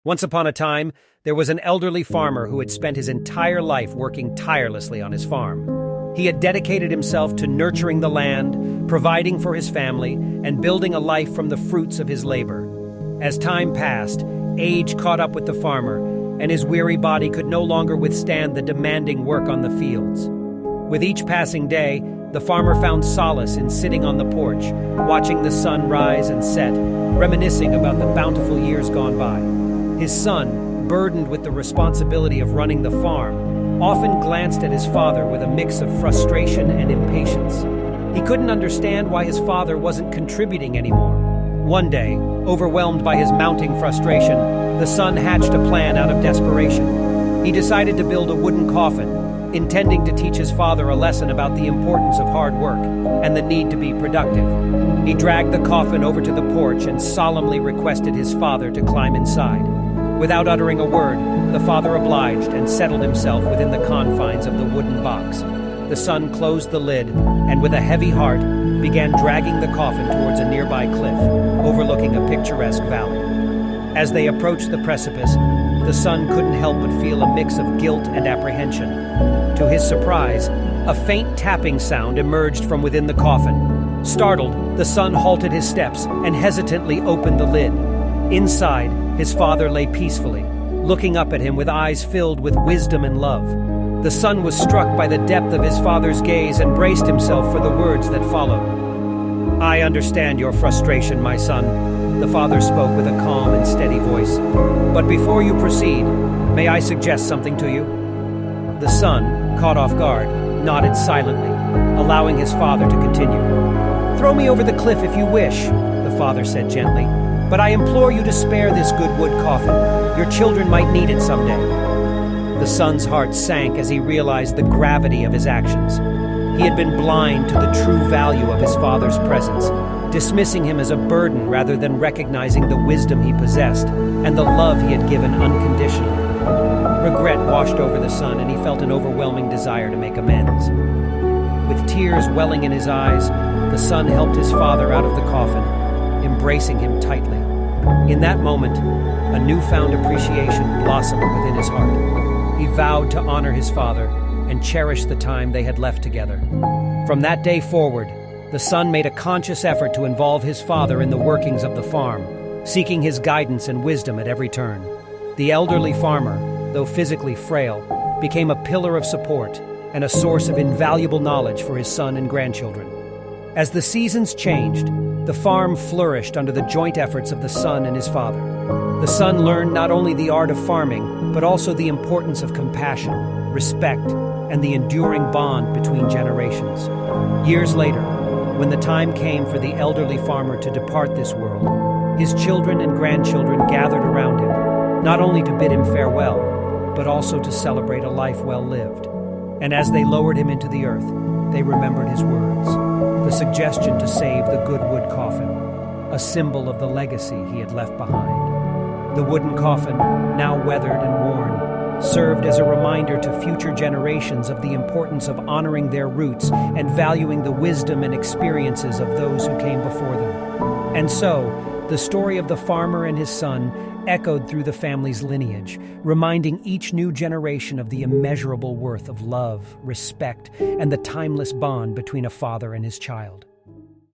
Once upon a time, there was an elderly farmer who had spent his entire life working tirelessly on his farm. He had dedicated himself to nurturing the land, providing for his family, and building a life from the fruits of his labor. As time passed, age caught up with the farmer, and his weary body could no longer withstand the demanding work on the fields. With each passing day, the farmer found solace in sitting on the porch, watching the sun rise and set, reminiscing about the bountiful years gone by. His son, burdened with the responsibility of running the farm, often glanced at his father with a mix of frustration and impatience. He couldn't understand why his father wasn't contributing anymore. One day, overwhelmed by his mounting frustration, the son hatched a plan out of desperation. He decided to build a wooden coffin, intending to teach his father a lesson about the importance of hard work and the need to be productive. He dragged the coffin over to the porch and solemnly requested his father to climb inside. Without uttering a word, the father obliged and settled himself within the confines of the wooden box. The son closed the lid and, with a heavy heart, began dragging the coffin towards a nearby cliff, overlooking a picturesque valley. As they approached the precipice, the son couldn't help but feel a mix of guilt and apprehension. To his surprise, a faint tapping sound emerged from within the coffin. Startled, the son halted his steps and hesitantly opened the lid. Inside, his father lay peacefully, looking up at him with eyes filled with wisdom and love. The son was struck by the depth of his father's gaze and braced himself for the words that followed. "I understand your frustration, my son," the father spoke with a calm and steady voice. "But before you proceed, may I suggest something to you?" The son, caught off guard, nodded silently, allowing his father to continue. "Throw me over the cliff if you wish," the father said gently. "But I implore you to spare this good wood coffin. Your children might need it someday." The son's heart sank as he realized the gravity of his actions. He had been blind to the true value of his father's presence, dismissing him as a burden rather than recognizing the wisdom he possessed and the love he had given unconditionally. Regret washed over the son, and he felt an overwhelming desire to make amends. With tears welling in his eyes, the son helped his father out of the coffin, embracing him tightly. In that moment, a newfound appreciation blossomed within his heart. He vowed to honor his father and cherish the time they had left together. From that day forward, the son made a conscious effort to involve his father in the workings of the farm, seeking his guidance and wisdom at every turn. The elderly farmer, though physically frail, became a pillar of support and a source of invaluable knowledge for his son and grandchildren. As the seasons changed, the farm flourished under the joint efforts of the son and his father. The son learned not only the art of farming, but also the importance of compassion, respect, and the enduring bond between generations. Years later, when the time came for the elderly farmer to depart this world, his children and grandchildren gathered around him, not only to bid him farewell, but also to celebrate a life well lived. And as they lowered him into the earth, they remembered his words, the suggestion to save the good wood coffin, a symbol of the legacy he had left behind. The wooden coffin, now weathered and worn, served as a reminder to future generations of the importance of honoring their roots and valuing the wisdom and experiences of those who came before them. And so, the story of the farmer and his son echoed through the family's lineage, reminding each new generation of the immeasurable worth of love, respect, and the timeless bond between a father and his child.